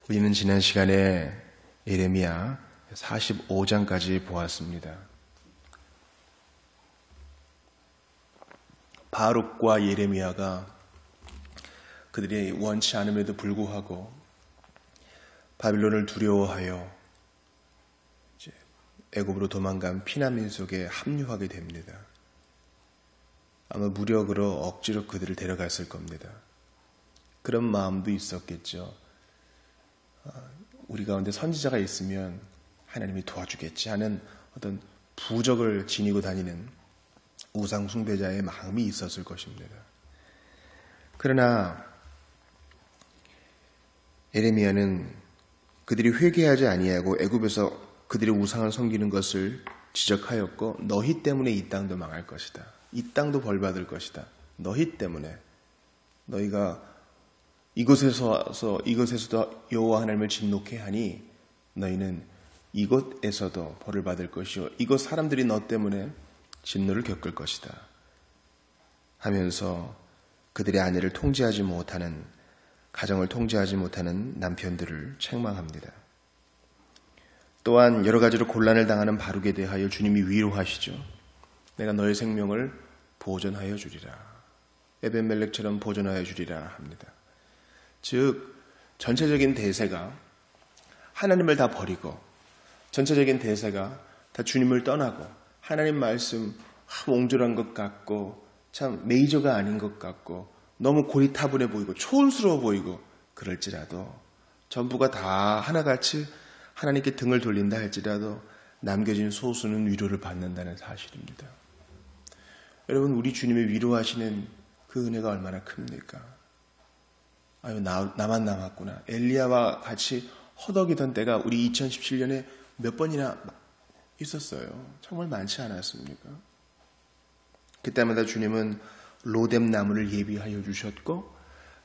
우리는 지난 시간에 예레미야 45장까지 보았습니다. 바룩과 예레미야가 그들이 원치 않음에도 불구하고 바빌론을 두려워하여 애굽으로 도망간 피난민 속에 합류하게 됩니다. 아마 무력으로 억지로 그들을 데려갔을 겁니다. 그런 마음도 있었겠죠. 우리 가운데 선지자가 있으면 하나님이 도와주겠지 하는 어떤 부적을 지니고 다니는 우상 숭배자의 마음이 있었을 것입니다. 그러나 예레미야는 그들이 회개하지 아니하고 애굽에서 그들의 우상을 섬기는 것을 지적하였고, 너희 때문에 이 땅도 망할 것이다. 이 땅도 벌받을 것이다. 너희 때문에. 너희가 이곳에서도 여호와 하나님을 진노케 하니 너희는 이곳에서도 벌을 받을 것이요 이곳 사람들이 너 때문에 진노를 겪을 것이다 하면서 그들의 아내를 통제하지 못하는, 가정을 통제하지 못하는 남편들을 책망합니다. 또한 여러 가지로 곤란을 당하는 바룩에 대하여 주님이 위로하시죠. 내가 너의 생명을 보존하여 주리라. 에벤멜렉처럼 보존하여 주리라 합니다. 즉 전체적인 대세가 하나님을 다 버리고, 전체적인 대세가 다 주님을 떠나고, 하나님 말씀 옹졸한 것 같고 참 메이저가 아닌 것 같고 너무 고리타분해 보이고 초원스러워 보이고 그럴지라도, 전부가 다 하나같이 하나님께 등을 돌린다 할지라도 남겨진 소수는 위로를 받는다는 사실입니다. 여러분, 우리 주님의 위로하시는 그 은혜가 얼마나 큽니까? 아유, 나만 남았구나. 엘리야와 같이 허덕이던 때가 우리 2017년에 몇 번이나 있었어요. 정말 많지 않았습니까? 그때마다 주님은 로뎀 나무를 예비하여 주셨고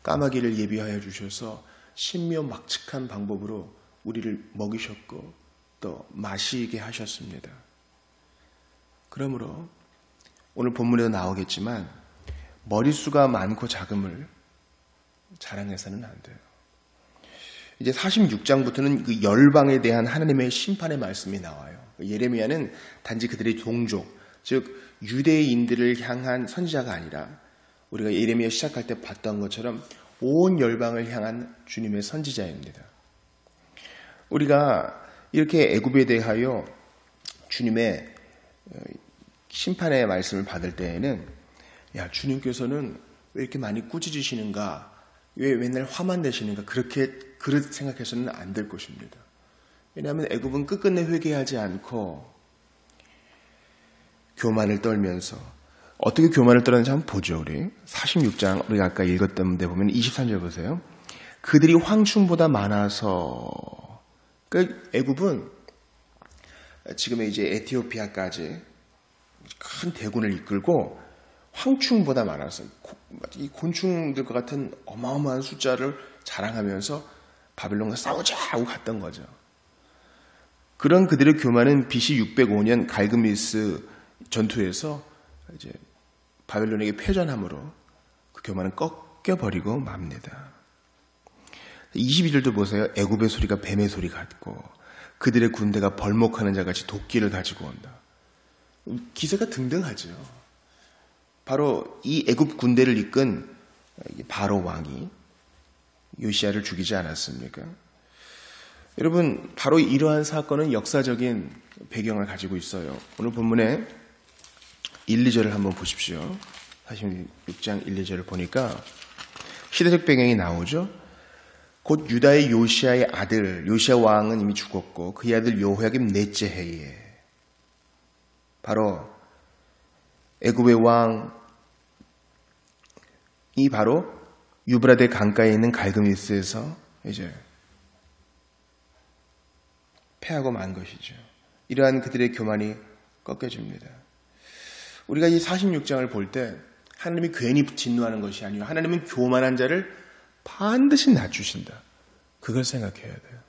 까마귀를 예비하여 주셔서 신묘막측한 방법으로 우리를 먹이셨고 또 마시게 하셨습니다. 그러므로 오늘 본문에도 나오겠지만 머릿수가 많고 작음을 자랑해서는 안 돼요. 이제 46장부터는 그 열방에 대한 하나님의 심판의 말씀이 나와요. 예레미야는 단지 그들의 동족, 즉 유대인들을 향한 선지자가 아니라 우리가 예레미야 시작할 때 봤던 것처럼 온 열방을 향한 주님의 선지자입니다. 우리가 이렇게 애굽에 대하여 주님의 심판의 말씀을 받을 때에는, 야, 주님께서는 왜 이렇게 많이 꾸짖으시는가, 왜 맨날 화만 내시는가, 그렇게 생각해서는 안 될 것입니다. 왜냐하면 애굽은 끝끝내 회개하지 않고 교만을 떨면서, 어떻게 교만을 떨었는지 한번 보죠. 우리 46장 우리가 아까 읽었던 데 보면 23절 보세요. 그들이 황충보다 많아서, 그 애굽은 지금의 이제 에티오피아까지 큰 대군을 이끌고 황충보다 많아서 이 곤충들과 같은 어마어마한 숫자를 자랑하면서 바빌론과 싸우자 하고 갔던 거죠. 그런 그들의 교만은 BC 605년 갈그미스 전투에서 이제 바빌론에게 패전함으로 그 교만은 꺾여버리고 맙니다. 22절도 보세요. 애굽의 소리가 뱀의 소리 같고 그들의 군대가 벌목하는 자같이 도끼를 가지고 온다. 기세가 등등하죠. 바로 이 애굽 군대를 이끈 바로 왕이 요시야를 죽이지 않았습니까? 여러분, 바로 이러한 사건은 역사적인 배경을 가지고 있어요. 오늘 본문에 1, 2절을 한번 보십시오. 46장 1, 2절을 보니까 시대적 배경이 나오죠. 곧 유다의 요시야의 아들 요시야 왕은 이미 죽었고 그의 아들 여호야김 넷째 해에, 바로 애굽의 왕이 바로 유브라데 강가에 있는 갈그미스에서 이제 패하고 만 것이죠. 이러한 그들의 교만이 꺾여집니다. 우리가 이 46장을 볼 때 하나님이 괜히 진노하는 것이 아니고 하나님은 교만한 자를 반드시 낮추신다. 그걸 생각해야 돼요.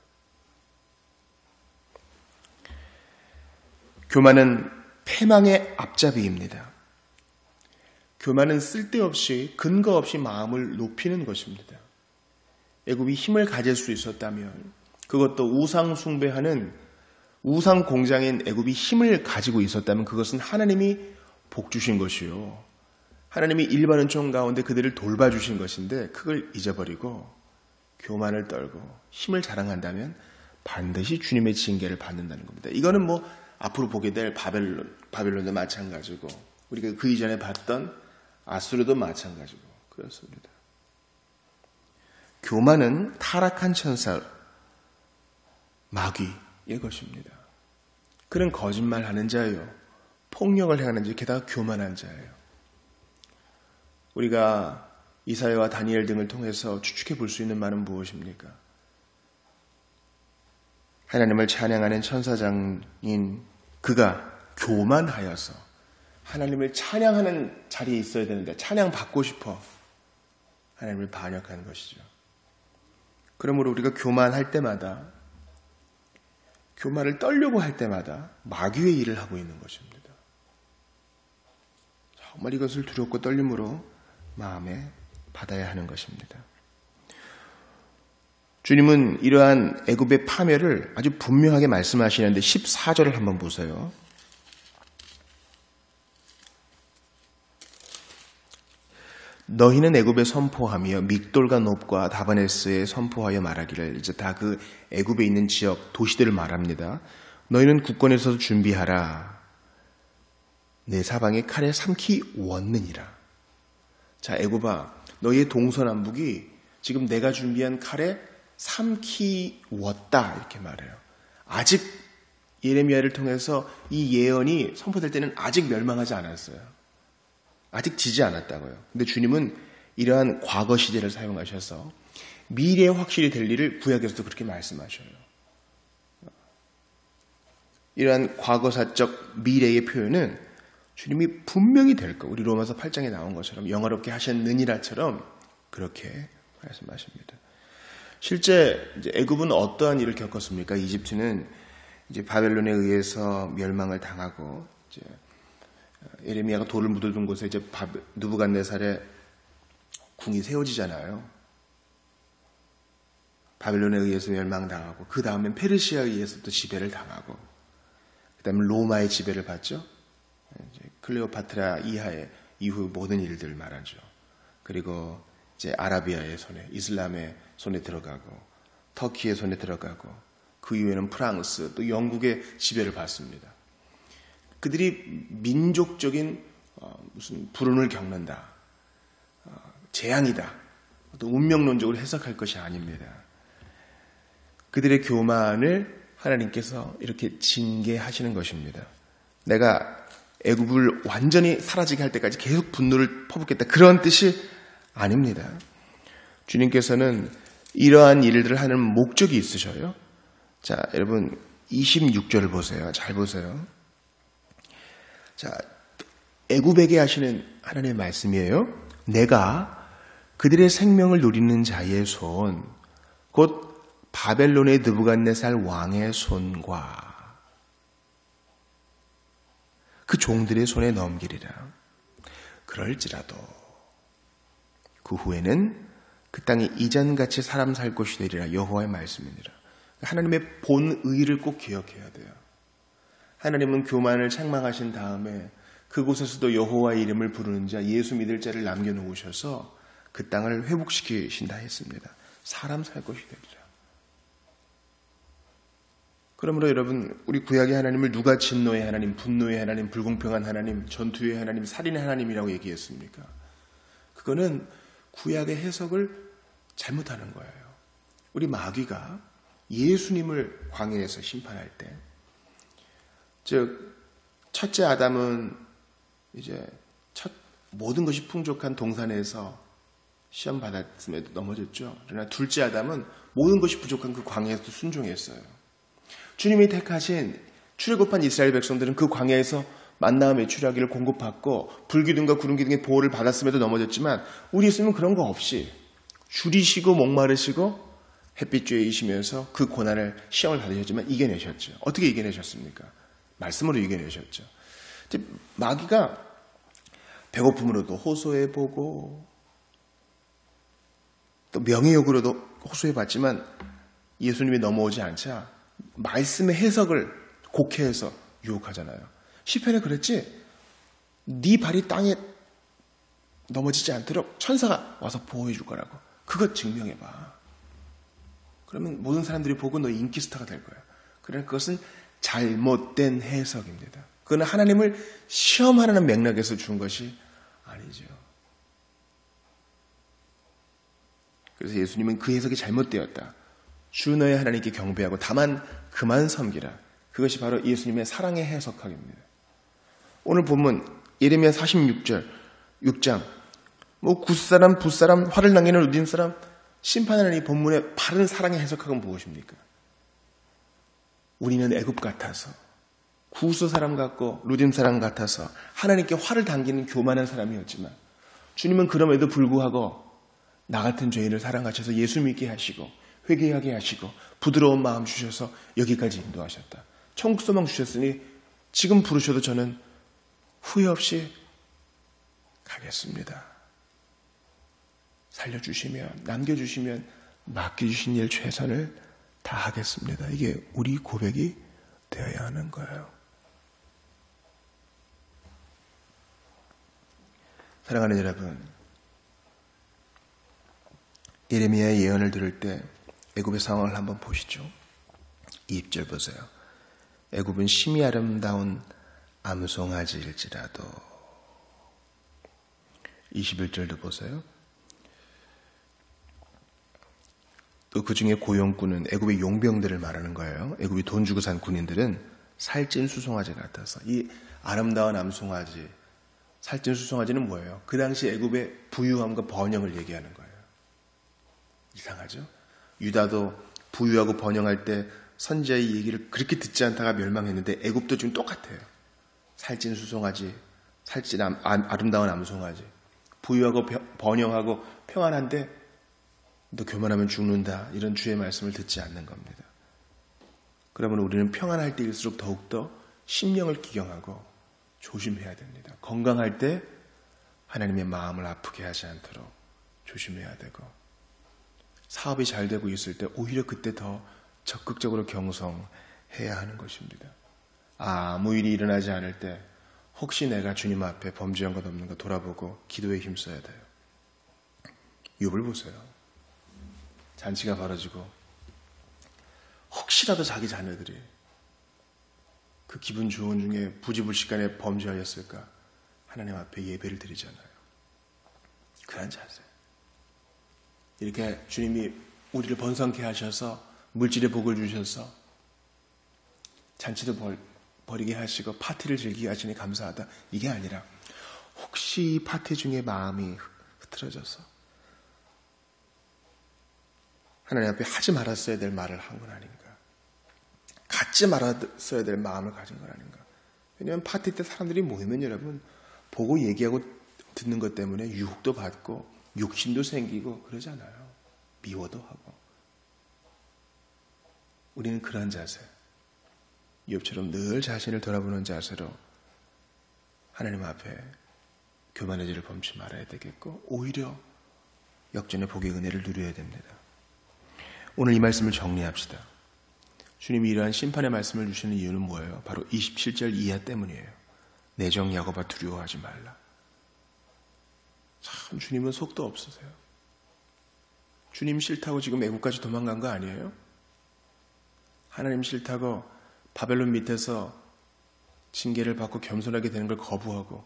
교만은 패망의 앞잡이입니다. 교만은 쓸데없이 근거 없이 마음을 높이는 것입니다. 애굽이 힘을 가질 수 있었다면, 그것도 우상 숭배하는 우상 공장인 애굽이 힘을 가지고 있었다면 그것은 하나님이 복 주신 것이요, 하나님이 일반은 총 가운데 그들을 돌봐주신 것인데, 그걸 잊어버리고 교만을 떨고 힘을 자랑한다면 반드시 주님의 징계를 받는다는 겁니다. 이거는 뭐 앞으로 보게 될 바벨론도 마찬가지고, 우리가 그 이전에 봤던 아수르도 마찬가지고 그렇습니다. 교만은 타락한 천사 마귀의 것입니다. 그는 거짓말하는 자예요, 폭력을 행하는 자, 게다가 교만한 자예요. 우리가 이사야와 다니엘 등을 통해서 추측해 볼 수 있는 말은 무엇입니까? 하나님을 찬양하는 천사장인 그가 교만하여서 하나님을 찬양하는 자리에 있어야 되는데 찬양받고 싶어 하나님을 반역하는 것이죠. 그러므로 우리가 교만할 때마다, 교만을 떨려고 할 때마다 마귀의 일을 하고 있는 것입니다. 정말 이것을 두렵고 떨림으로 마음에 받아야 하는 것입니다. 주님은 이러한 애굽의 파멸을 아주 분명하게 말씀하시는데 14절을 한번 보세요. 너희는 애굽에 선포하며 믹돌과 놉과 다바네스에 선포하여 말하기를, 이제 다 그 애굽에 있는 지역 도시들을 말합니다. 너희는 국권에서도 준비하라. 내 사방에 칼에 삼키 원느니라. 자, 애굽아, 너희의 동서남북이 지금 내가 준비한 칼에 삼키웠다, 이렇게 말해요. 아직 예레미야를 통해서 이 예언이 선포될 때는 아직 멸망하지 않았어요. 아직 지지 않았다고요. 근데 주님은 이러한 과거 시제를 사용하셔서 미래에 확실히 될 일을 구약에서도 그렇게 말씀하셔요. 이러한 과거사적 미래의 표현은 주님이 분명히 될 거, 우리 로마서 8장에 나온 것처럼 영화롭게 하셨느니라처럼 그렇게 말씀하십니다. 실제 이제 애굽은 어떠한 일을 겪었습니까? 이집트는 이제 바벨론에 의해서 멸망을 당하고, 이제 예레미야가 돌을 묻어둔 곳에 이제 느부갓네살의 궁이 세워지잖아요. 바벨론에 의해서 멸망당하고, 그 다음엔 페르시아에 의해서 또 지배를 당하고, 그 다음에 로마의 지배를 받죠. 클레오파트라 이후 모든 일들을 말하죠. 그리고 이제 아라비아의 손에, 이슬람의 손에 들어가고, 터키의 손에 들어가고, 그 이후에는 프랑스, 또 영국의 지배를 받습니다. 그들이 민족적인 무슨 불운을 겪는다, 재앙이다, 또 운명론적으로 해석할 것이 아닙니다. 그들의 교만을 하나님께서 이렇게 징계하시는 것입니다. 내가 애굽을 완전히 사라지게 할 때까지 계속 분노를 퍼붓겠다, 그런 뜻이 아닙니다. 주님께서는 이러한 일들을 하는 목적이 있으셔요. 자, 여러분 26절을 보세요. 잘 보세요. 자, 애굽에게 하시는 하나님의 말씀이에요. 내가 그들의 생명을 누리는 자의 손, 곧 바벨론의 느부갓네살 왕의 손과 그 종들의 손에 넘기리라. 그럴지라도 그 후에는 그 땅이 이전같이 사람 살 곳이 되리라. 여호와의 말씀이니라. 하나님의 본의를 꼭 기억해야 돼요. 하나님은 교만을 책망하신 다음에 그곳에서도 여호와의 이름을 부르는 자, 예수 믿을 자를 남겨놓으셔서 그 땅을 회복시키신다 했습니다. 사람 살 곳이 되리라. 그러므로 여러분, 우리 구약의 하나님을 누가 진노의 하나님, 분노의 하나님, 불공평한 하나님, 전투의 하나님, 살인의 하나님이라고 얘기했습니까? 그거는 구약의 해석을 잘못하는 거예요. 우리 마귀가 예수님을 광야에서 심판할 때, 즉 첫째 아담은 이제 모든 것이 풍족한 동산에서 시험 받았음에도 넘어졌죠. 그러나 둘째 아담은 모든 것이 부족한 그 광야에서도 순종했어요. 주님이 택하신 출애굽한 이스라엘 백성들은 그 광야에서 만나와 메추라기를 공급받고 불기둥과 구름기둥의 보호를 받았음에도 넘어졌지만, 우리 예수님은 그런 거 없이 줄이시고 목마르시고 햇빛 쬐이시면서 그 고난을 시험을 받으셨지만 이겨내셨죠. 어떻게 이겨내셨습니까? 말씀으로 이겨내셨죠. 마귀가 배고픔으로도 호소해보고 또 명예욕으로도 호소해봤지만 예수님이 넘어오지 않자 말씀의 해석을 곡해해서 유혹하잖아요. 시편에 그랬지. 네 발이 땅에 넘어지지 않도록 천사가 와서 보호해 줄 거라고. 그것 증명해봐. 그러면 모든 사람들이 보고 너 인기 스타가 될 거야. 그러나 그것은 잘못된 해석입니다. 그건 하나님을 시험하라는 맥락에서 준 것이 아니죠. 그래서 예수님은 그 해석이 잘못되었다. 주 너의 하나님께 경배하고 다만 그만 섬기라. 그것이 바로 예수님의 사랑의 해석학입니다. 오늘 본문 예레미야 46절 6장 굿사람 붓사람 화를 당기는 루딘 사람 심판하는 이 본문의 바른 사랑의 해석학은 무엇입니까? 우리는 애굽 같아서 구스 사람 같고 루딘 사람 같아서 하나님께 화를 당기는 교만한 사람이었지만 주님은 그럼에도 불구하고 나 같은 죄인을 사랑하셔서 예수 믿게 하시고 회개하게 하시고 부드러운 마음 주셔서 여기까지 인도하셨다. 천국 소망 주셨으니 지금 부르셔도 저는 후회 없이 가겠습니다. 살려주시면 남겨주시면 맡겨주신 일 최선을 다하겠습니다. 이게 우리 고백이 되어야 하는 거예요. 사랑하는 여러분, 예레미야의 예언을 들을 때 애굽의 상황을 한번 보시죠. 2절 보세요. 애굽은 심히 아름다운 암송아지일지라도. 21절도 보세요. 또 그 중에 고용꾼은 애굽의 용병들을 말하는 거예요. 애굽이 돈 주고 산 군인들은 살찐 수송아지 같아서. 이 아름다운 암송아지, 살찐 수송아지는 뭐예요? 그 당시 애굽의 부유함과 번영을 얘기하는 거예요. 이상하죠? 유다도 부유하고 번영할 때 선지자의 얘기를 그렇게 듣지 않다가 멸망했는데 애굽도 지금 똑같아요. 살찐 수송아지, 살찐 아름다운 암송아지, 부유하고 번영하고 평안한데 너 교만하면 죽는다. 이런 주의 말씀을 듣지 않는 겁니다. 그러면 우리는 평안할 때일수록 더욱더 심령을 기경하고 조심해야 됩니다. 건강할 때 하나님의 마음을 아프게 하지 않도록 조심해야 되고, 사업이 잘 되고 있을 때 오히려 그때 더 적극적으로 경성해야 하는 것입니다. 아무 일이 일어나지 않을 때 혹시 내가 주님 앞에 범죄한 것 없는가 돌아보고 기도에 힘써야 돼요. 욥을 보세요. 잔치가 벌어지고 혹시라도 자기 자녀들이 그 기분 좋은 중에 부지불식간에 범죄하였을까 하나님 앞에 예배를 드리잖아요. 그런 자세. 이렇게 주님이 우리를 번성케 하셔서 물질의 복을 주셔서 잔치도 벌이게 하시고 파티를 즐기게 하시니 감사하다. 이게 아니라 혹시 이 파티 중에 마음이 흐트러져서 하나님 앞에 하지 말았어야 될 말을 한 건 아닌가. 갖지 말았어야 될 마음을 가진 건 아닌가. 왜냐하면 파티 때 사람들이 모이면 여러분 보고 얘기하고 듣는 것 때문에 유혹도 받고 욕심도 생기고 그러잖아요. 미워도 하고. 우리는 그런 자세, 욥처럼 늘 자신을 돌아보는 자세로 하나님 앞에 교만의 죄를 범치 말아야 되겠고, 오히려 역전의 복의 은혜를 누려야 됩니다. 오늘 이 말씀을 정리합시다. 주님이 이러한 심판의 말씀을 주시는 이유는 뭐예요? 바로 27절 이하 때문이에요. 내정 야곱아 두려워하지 말라. 참 주님은 속도 없으세요. 주님 싫다고 지금 애국까지 도망간 거 아니에요? 하나님 싫다고 바벨론 밑에서 징계를 받고 겸손하게 되는 걸 거부하고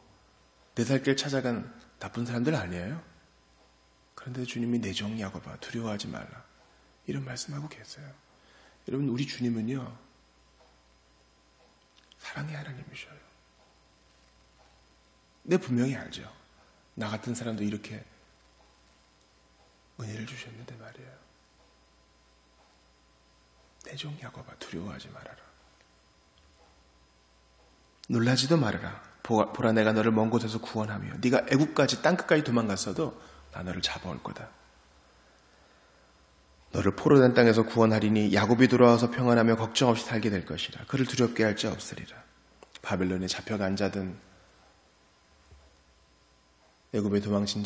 내 살 길 찾아간 나쁜 사람들 아니에요? 그런데 주님이 내정 야곱아 두려워하지 말라. 이런 말씀하고 계세요. 여러분, 우리 주님은요, 사랑의 하나님이셔요. 내 분명히 알죠. 나 같은 사람도 이렇게 은혜를 주셨는데 말이에요. 내 종 야곱아 두려워하지 말아라. 놀라지도 말아라. 보라 내가 너를 먼 곳에서 구원하며 네가 애국까지 땅끝까지 도망갔어도 나 너를 잡아올 거다. 너를 포로된 땅에서 구원하리니 야곱이 돌아와서 평안하며 걱정 없이 살게 될 것이라. 그를 두렵게 할 자 없으리라. 바벨론에 잡혀간 자든 애굽에 도망친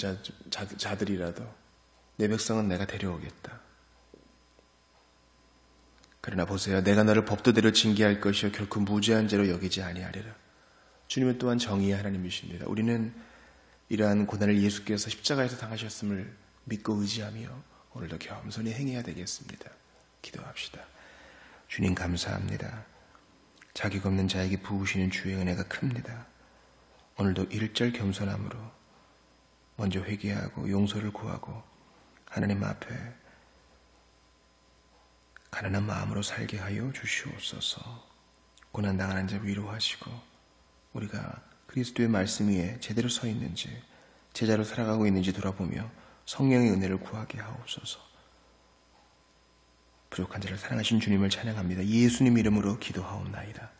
자들이라도 내 백성은 내가 데려오겠다. 그러나 보세요. 내가 너를 법도대로 징계할 것이요 결코 무죄한 죄로 여기지 아니하리라. 주님은 또한 정의의 하나님이십니다. 우리는 이러한 고난을 예수께서 십자가에서 당하셨음을 믿고 의지하며 오늘도 겸손히 행해야 되겠습니다. 기도합시다. 주님 감사합니다. 자격 없는 자에게 부으시는 주의 은혜가 큽니다. 오늘도 일절 겸손함으로 먼저 회개하고 용서를 구하고 하나님 앞에 가난한 마음으로 살게 하여 주시옵소서. 고난당하는 자 위로하시고 우리가 그리스도의 말씀 위에 제대로 서 있는지 제자로 살아가고 있는지 돌아보며 성령의 은혜를 구하게 하옵소서. 부족한 자를 사랑하신 주님을 찬양합니다. 예수님 이름으로 기도하옵나이다.